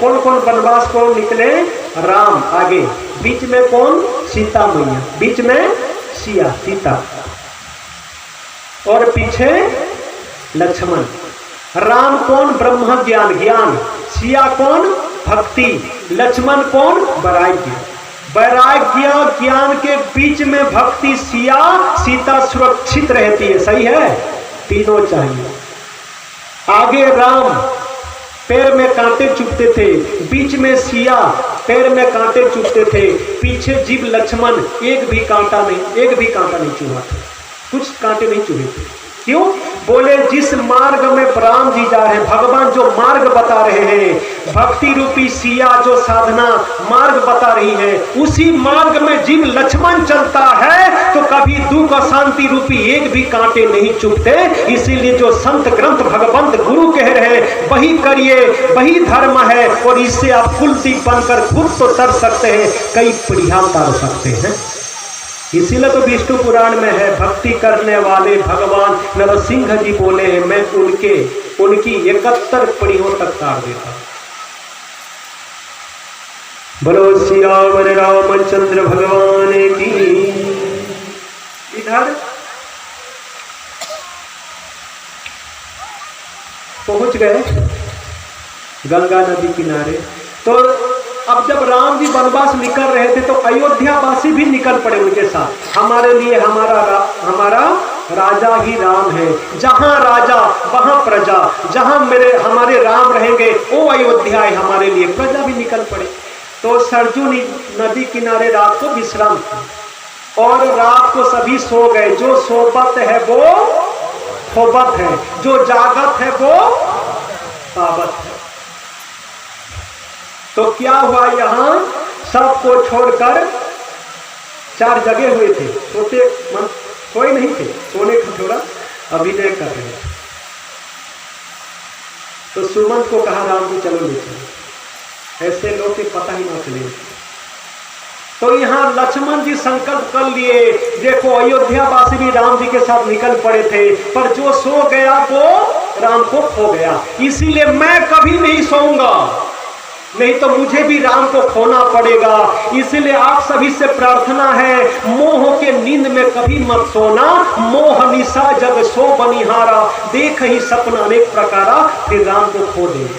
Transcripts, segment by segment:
कौन कौन वनवास को निकले? राम आगे, बीच में कौन? सीता मैया, बीच में सिया सीता, और पीछे लक्ष्मण। राम कौन? ब्रह्म ज्ञान ज्ञान, सिया कौन? भक्ति, लक्ष्मण कौन? वैराग्य। वैराग्य ज्ञान के बीच में भक्ति, सिया सीता सुरक्षित रहती है। सही है, तीनों चाहिए। आगे राम पैर में कांटे चुभते थे, बीच में सिया पैर में कांटे चुभते थे, पीछे जीव लक्ष्मण एक भी कांटा नहीं चुभा था, कुछ कांटे नहीं चुभे थे। क्यों? बोले जिस मार्ग में राम जी जा रहे हैं, भगवान जो मार्ग बता रहे हैं, भक्ति रूपी सिया जो साधना मार्ग बता रही है, उसी मार्ग में जीव लक्ष्मण चलता है तो कभी दुख और शांति रूपी एक भी कांटे नहीं चुभते। इसीलिए जो संत ग्रंथ भगवंत गुरु कह रहे हैं वही करिए, वही धर्म है, और इससे आप कुलदीप बनकर खुद तो तर सकते हैं, कई पीढ़ियां तर सकते हैं। इसीलिए तो विष्णु पुराण में है, भक्ति करने वाले भगवान नरसिंह जी बोले हैं, मैं उनकी 71 पीढ़ियों तक तार देता। बोलो श्री रामचंद्र भगवान की। इधर पहुंच गए गंगा नदी किनारे। तो अब जब राम जी वनवास निकल रहे थे तो अयोध्या वासी भी निकल पड़े उनके साथ। हमारे लिए हमारा राजा ही राम है, जहां राजा वहां प्रजा, जहां हमारे राम रहेंगे वो अयोध्या है हमारे लिए। प्रजा भी निकल पड़े। तो सरजू नदी किनारे रात को विश्राम था, और रात को सभी सो गए। जो सोबत है वो खोबत है, जो जागत है वो पावत है। तो क्या हुआ, यहां सबको छोड़कर 4 जगे हुए थे, सोए नहीं थे, सोने का थोड़ा अभिनय कर रहे थे। तो सुमंत को कहा राम जी चलो ले चलो, ऐसे लोग के पता ही ना चले। तो यहाँ लक्ष्मण जी संकल्प कर लिए, देखो अयोध्या वासी भी राम जी के साथ निकल पड़े थे, पर जो सो गया वो राम को खो गया। इसीलिए मैं कभी नहीं सोऊंगा, नहीं तो मुझे भी राम को खोना पड़ेगा। इसलिए आप सभी से प्रार्थना है, मोह के नींद में कभी मत सोना। मोह निशा जग सो बनिहारा, देख ही सपना अनेक प्रकारा, फिर राम को खो दे।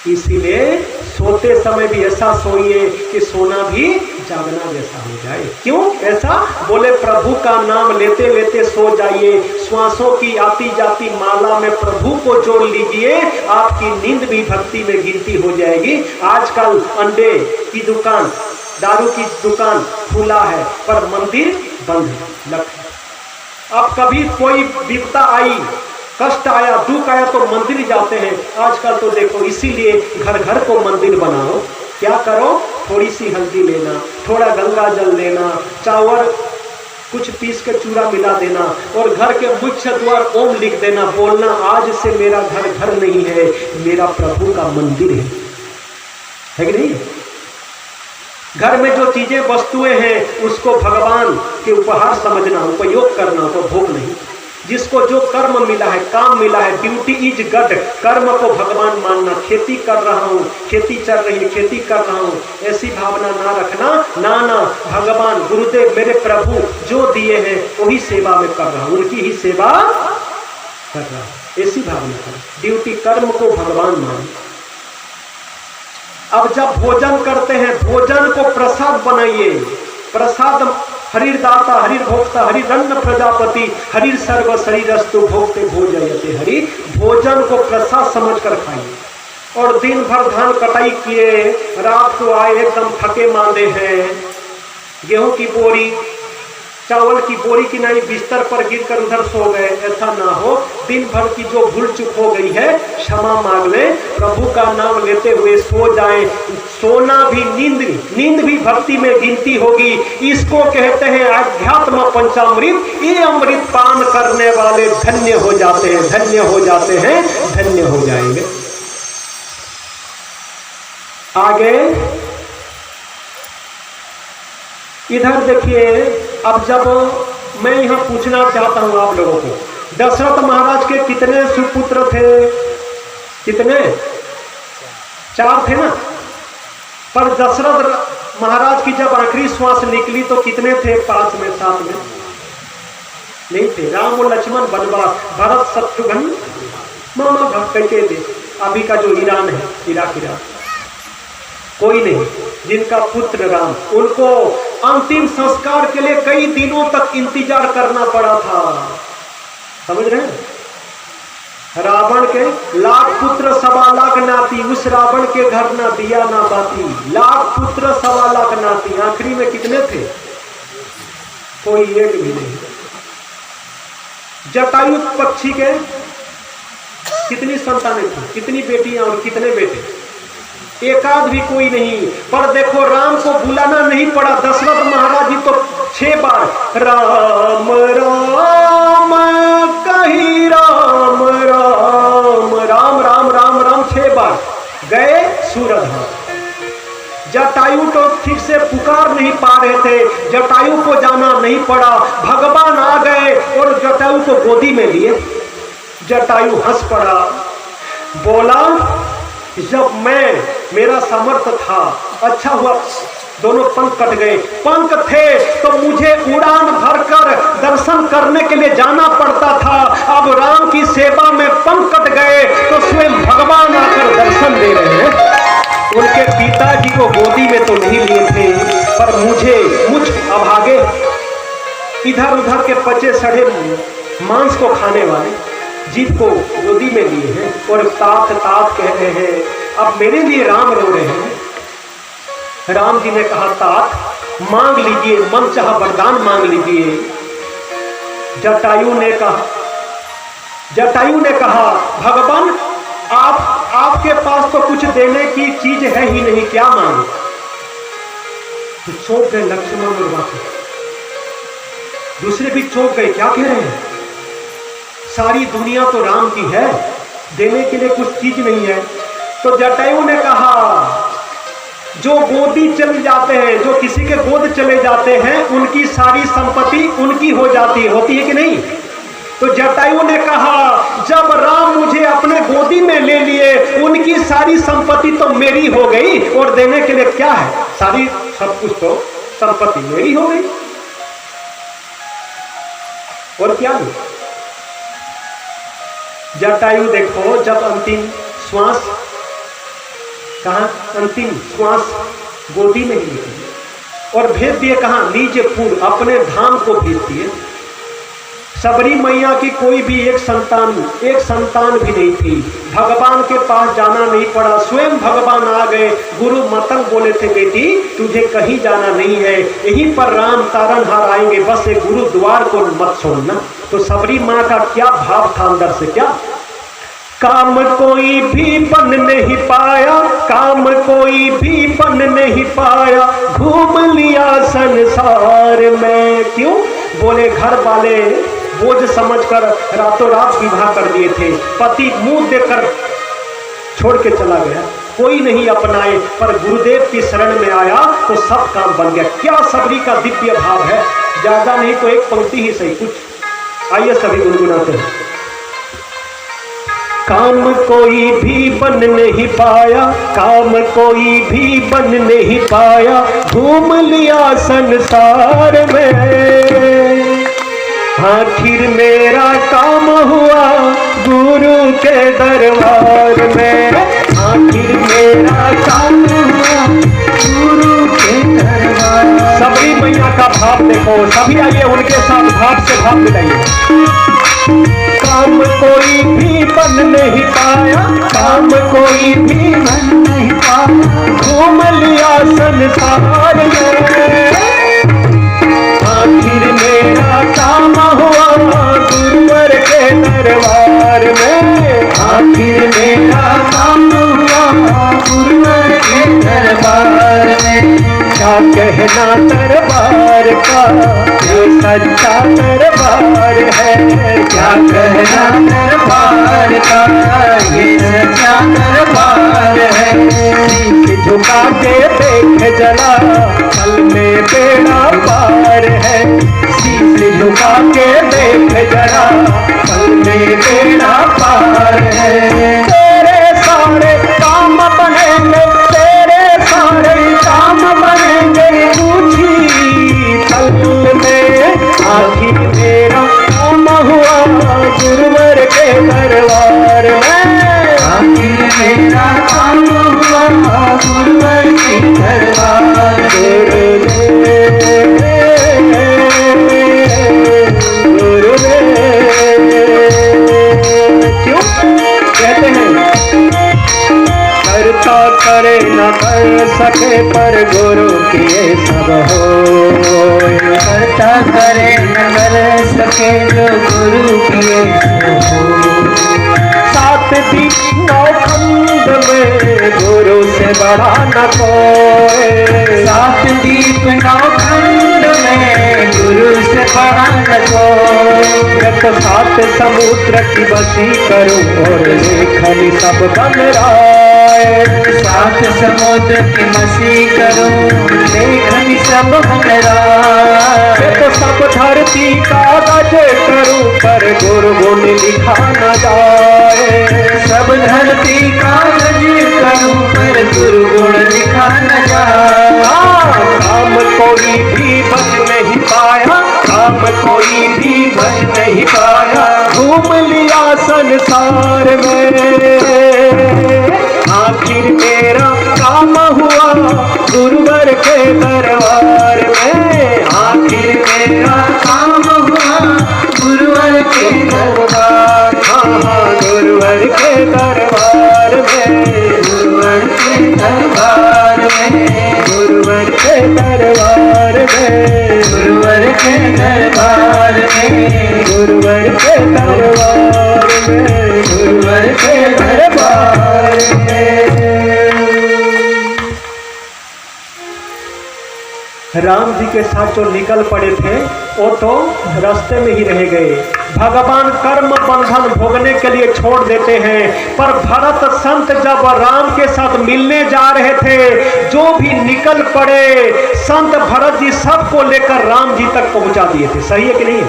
इसीलिए सोते समय भी ऐसा सोइए कि सोना भी जागना जैसा हो जाए। क्यों ऐसा? बोले प्रभु का नाम लेते लेते सो जाइए, श्वासों की आती जाती माला में प्रभु को जोड़ लीजिए, आपकी नींद भी भक्ति में गिनती हो जाएगी। आजकल अंडे की दुकान, दारू की दुकान खुला है, पर मंदिर बंद है। अब कभी कोई विपदा आई, कष्ट आया, दुख आया तो मंदिर जाते हैं। आजकल तो देखो, इसीलिए घर घर को मंदिर बनाओ। क्या करो? थोड़ी सी हल्दी लेना, थोड़ा गंगा जल लेना, चावल कुछ पीस के चूरा मिला देना, और घर के मुख्य द्वार ओम लिख देना, बोलना आज से मेरा घर घर नहीं है, मेरा प्रभु का मंदिर है कि नहीं? घर में जो चीजें वस्तुएं हैं उसको भगवान के उपहार समझना, उपयोग करना, उपभोग नहीं। जिसको जो कर्म मिला है, काम मिला है, ड्यूटी इज गॉड, कर्म को भगवान मानना। खेती कर रहा हूँ, खेती चल रही है, खेती कर रहा हूँ, ऐसी भावना ना रखना। ना, भगवान गुरुदेव मेरे प्रभु जो दिए हैं वही सेवा में कर रहा हूँ, उनकी ही सेवा कर रहा हूँ, ऐसी भावना कर। ड्यूटी कर्म को भगवान मान। अब जब भोजन करते हैं, भोजन को प्रसाद बनाइए। प्रसाद हरिर दाता, हरिर भोक्ता, हरिर अन्न प्रजापति, हरिर सर्व शरीरस्तु भोक्ते भोजयते हरि। भोजन को प्रसाद समझकर खाइए। और दिन भर धान कटाई किए, रात को आए एकदम थके मांदे हैं, गेहूं की बोरी, चावल की बोरी की नहीं, बिस्तर पर गिरकर उधर सो गए, ऐसा ना हो। दिन भर की जो भूल चूक हो गई है क्षमा मांग ले, प्रभु का नाम लेते हुए सो जाएं। सोना भी नींद भी भक्ति में गिनती होगी। इसको कहते हैं अध्यात्म पंचामृत। ये अमृत पान करने वाले धन्य हो जाते हैं, धन्य हो जाते हैं, धन्य हो जाएंगे। आगे इधर देखिए, अब जब मैं यहां पूछना चाहता हूं आप लोगों को, दशरथ महाराज के कितने सुपुत्र थे? कितने? 4 थे ना, पर दशरथ महाराज की जब आखिरी श्वास निकली तो कितने थे? 5 में 7 में नहीं थे। राम और लक्ष्मण बनवास, भरत शत्रुघ्न मामा भक्त कैसे थे? अभी का जो ईरान है, इराक कोई नहीं जिनका पुत्र राम, उनको अंतिम संस्कार के लिए कई दिनों तक इंतजार करना पड़ा था। समझ रहे हैं? रावण के लाख पुत्र 1.25 लाख नाती, उस रावण के घर ना दिया ना बाती। लाख पुत्र 1.25 लाख नाती, आखिरी में कितने थे? कोई एक भी नहीं। जटायु पक्षी के कितनी संतानें थी, कितनी बेटियां और कितने बेटे? एकाध भी कोई नहीं। पर देखो राम को बुलाना नहीं पड़ा। दशरथ महाराज जी तो 6 बार राम राम कही राम राम राम राम राम राम 6 बार गए सूरधार। जटायु तो ठीक से पुकार नहीं पा रहे थे, जटायु को जाना नहीं पड़ा, भगवान आ गए और जटायु को गोदी में लिए। जटायु हंस पड़ा, बोला जब मेरा सामर्थ्य था, अच्छा हुआ दोनों पंख कट गए। पंख थे तो मुझे उड़ान भरकर दर्शन करने के लिए जाना पड़ता था। अब राम की सेवा में पंख कट गए तो स्वयं भगवान आकर दर्शन दे रहे हैं। उनके पिताजी को गोदी में तो नहीं लिए थे, पर मुझ अभागे इधर उधर के पचे सड़े मांस को खाने वाले जीव को गोदी में लिए हैं और तात तात कह रहे हैं। अब मेरे लिए राम रो रहे हैं। राम जी ने कहा तात मांग लीजिए, मन चाह वरदान मांग लीजिए। जटायु ने कहा भगवान आपके पास तो कुछ देने की चीज है ही नहीं, क्या मांगे? तो चौंक गए लक्ष्मण और वासुदेव, दूसरे भी चौंक गए, क्या कह रहे हैं? सारी दुनिया तो राम की है, देने के लिए कुछ चीज नहीं है। तो जटायु ने कहा जो गोदी चले जाते हैं, जो किसी के गोद चले जाते हैं, उनकी सारी संपत्ति उनकी हो जाती होती है कि नहीं? तो जटायु ने कहा जब राम मुझे अपने गोदी में ले लिए, उनकी सारी संपत्ति तो मेरी हो गई और देने के लिए क्या है? सारी सब कुछ तो संपत्ति मेरी हो गई और क्या नहीं। जटायु देखो जब अंतिम श्वास कहा, अंतिम श्वास गोदी में ही निकली और भेज दिए कहा, लीजिए फूल, अपने धाम को भेज दिए। सबरी मैया की कोई भी एक संतान भी नहीं थी। भगवान के पास जाना नहीं पड़ा, स्वयं भगवान आ गए। गुरु मतंग बोले थे बेटी तुझे कहीं जाना नहीं है, यहीं पर राम तारनहार आएंगे, बस एक गुरुद्वार को मत छोड़ना। तो सबरी माँ का क्या भाव था अंदर से, क्या काम कोई भी बन नहीं पाया, काम कोई भी बन नहीं पाया, घूम लिया संसार में। क्यों? बोले घर वाले बोझ समझकर रातों रात विवाह कर दिए थे, पति मुंह देकर छोड़ के चला गया, कोई नहीं अपनाए, पर गुरुदेव की शरण में आया तो सब काम बन गया। क्या सबरी का दिव्य भाव है, ज्यादा नहीं तो एक पंक्ति ही सही कुछ। आइए सभी गुनगुनाते हैं। काम कोई भी बन नहीं पाया, काम कोई भी बन नहीं पाया, घूम लिया संसार में, आखिर मेरा काम हुआ गुरु के दरबार में, आखिर मेरा काम हुआ गुरु के दरबार में। सबरी मैया का भाव देखो, सभी आइए उनके साथ भाव से भाव मिलाइए। काम कोई भी बन नहीं पाया, काम कोई भी बन नहीं पाया, घूम लिया संसार में, आखिर मेरा काम हुआ गुरुवर के दरबार में, आखिर मेरा काम हुआ गुरुवर के दरबार में। क्या कहना दरबार का, ये सच्चा दरबार है, क्या कहना दरबार का, ये सच्चा दरबार है। शीश झुका के देख जला, पल में बेड़ा पार है, शीश झुका के देख जरा, पल में बेड़ा पार है। तेरे सारे काम बनेंगे काम हुआ गुरुवर के दरबार क्यों कहते हैं करता करे न कर सके पर गुरु किए सब हो। करता करे न कर सके जो गुरु किए सात दीप नौ खंड में गुरु से बड़ा न कोई। सात दीप नौ खंड में गुरु से बड़ा न कोई। मैं तो सात समुद्र की बसी करूं और लेखनी सब बन राय। सात समुद्र की मसी करूं लेखनी सब बन राय। मैं तो सब धरती कागज करूं पर गुरु गुण लिखा न जाए। सब धरती कागज करूं पर गुरु गुण लिखा न जाए। काम कोई भी बच नहीं पाया, काम कोई भी बच नहीं पाया। घूम लिया संसार में आखिर मेरा काम हुआ गुरुवर के दरबार में। आखिर मेरा काम हुआ गुरुवर के दरबार। हाँ गुरुवर के दरबार में। गुरुवर के दरबार में। गुरुवर के दरबार में। गुरुवर के दरबार में। गुरुवर के दरबार में। गुरुवर के दरबार में। राम जी के साथ जो निकल पड़े थे वो तो रास्ते में ही रह गए। भगवान कर्म बंधन भोगने के लिए छोड़ देते हैं, पर भरत संत जब राम के साथ मिलने जा रहे थे जो भी निकल पड़े संत भरत जी सबको लेकर राम जी तक पहुंचा दिए थे। सही है कि नहीं?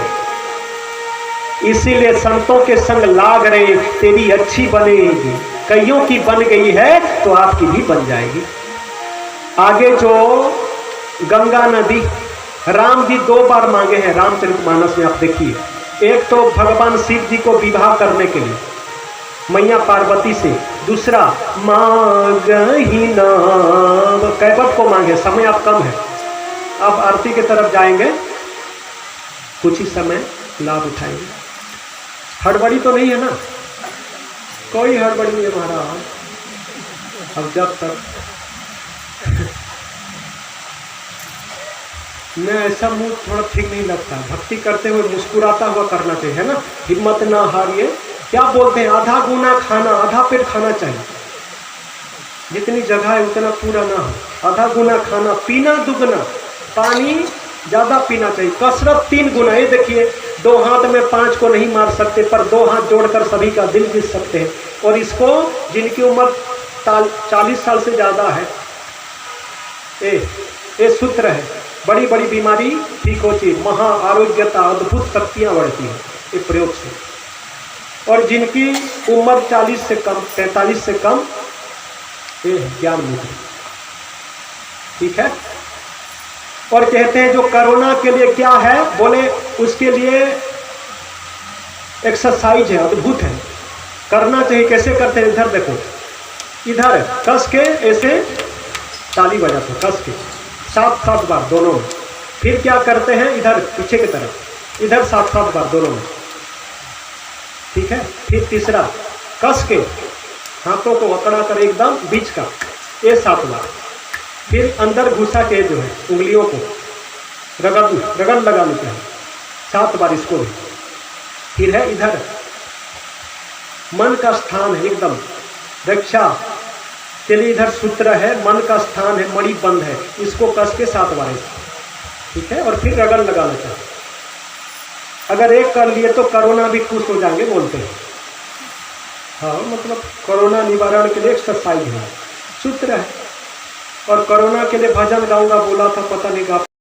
इसीलिए संतों के संग लाग रहे तेरी अच्छी बनेगी, कईयों की बन गई है तो आपकी भी बन जाएगी। आगे जो गंगा नदी राम जी 2 बार मांगे हैं रामचरितमानस में, आप देखिए। एक तो भगवान शिव जी को विवाह करने के लिए मैया पार्वती से, दूसरा मांगहि नाम कैवट को मांगे। समय आप कम है, अब आरती की तरफ जाएंगे, कुछ ही समय लाभ उठाएंगे। हड़बड़ी तो नहीं है ना? कोई हड़बड़ी नहीं है महाराज। अब जब तक मैं ऐसा मुंह थोड़ा ठीक नहीं लगता, भक्ति करते हुए मुस्कुराता हुआ करना चाहिए, है ना? हिम्मत ना हारिए। क्या बोलते हैं, आधा गुना खाना, आधा पेट खाना चाहिए। जितनी जगह है उतना पूरा ना हो। आधा गुना खाना, पीना दुगना, पानी ज्यादा पीना चाहिए। कसरत 3 गुना। ये देखिए 2 हाथ में 5 को नहीं मार सकते, पर 2 हाथ जोड़कर सभी का दिल जीत सकते हैं। और इसको जिनकी उम्र 40 साल से ज्यादा है, ये सूत्र है, बड़ी बड़ी बीमारी ठीक होती है, महा आरोग्यता, अद्भुत शक्तियां बढ़ती हैं ये प्रयोग से। और जिनकी उम्र 40 से कम, 43 से कम, ये ज्ञान मुद्रा, ठीक है। और कहते हैं जो कोरोना के लिए क्या है, बोले उसके लिए एक्सरसाइज है, अद्भुत है, करना चाहिए। कैसे करते हैं, इधर देखो, इधर कस के ऐसे ताली बजाते, कस के 7-7 बार दोनों में। फिर क्या करते हैं, इधर पीछे की तरफ, इधर 7-7 बार दोनों में, ठीक है। फिर तीसरा कस के हाथों को अकड़ा कर एकदम बीच का, ये 7 बार। फिर अंदर घुसा के जो है उंगलियों को रगड़ लगा लेते हैं 7 बार, इसको भी। फिर है इधर मन का स्थान है एकदम रक्षा के लिए, इधर सूत्र है, मन का स्थान है, मणि बंद है, इसको कस के 7 बार, ठीक है। और फिर रगड़ लगा लेते हैं। अगर एक कर लिए तो कोरोना भी खुश हो जाएंगे बोलते हैं। हाँ, मतलब कोरोना निवारण के लिए एक्सरसाइज है, सूत्र है। और कोरोना के लिए भजन गाऊंगा बोला था, पता नहीं गा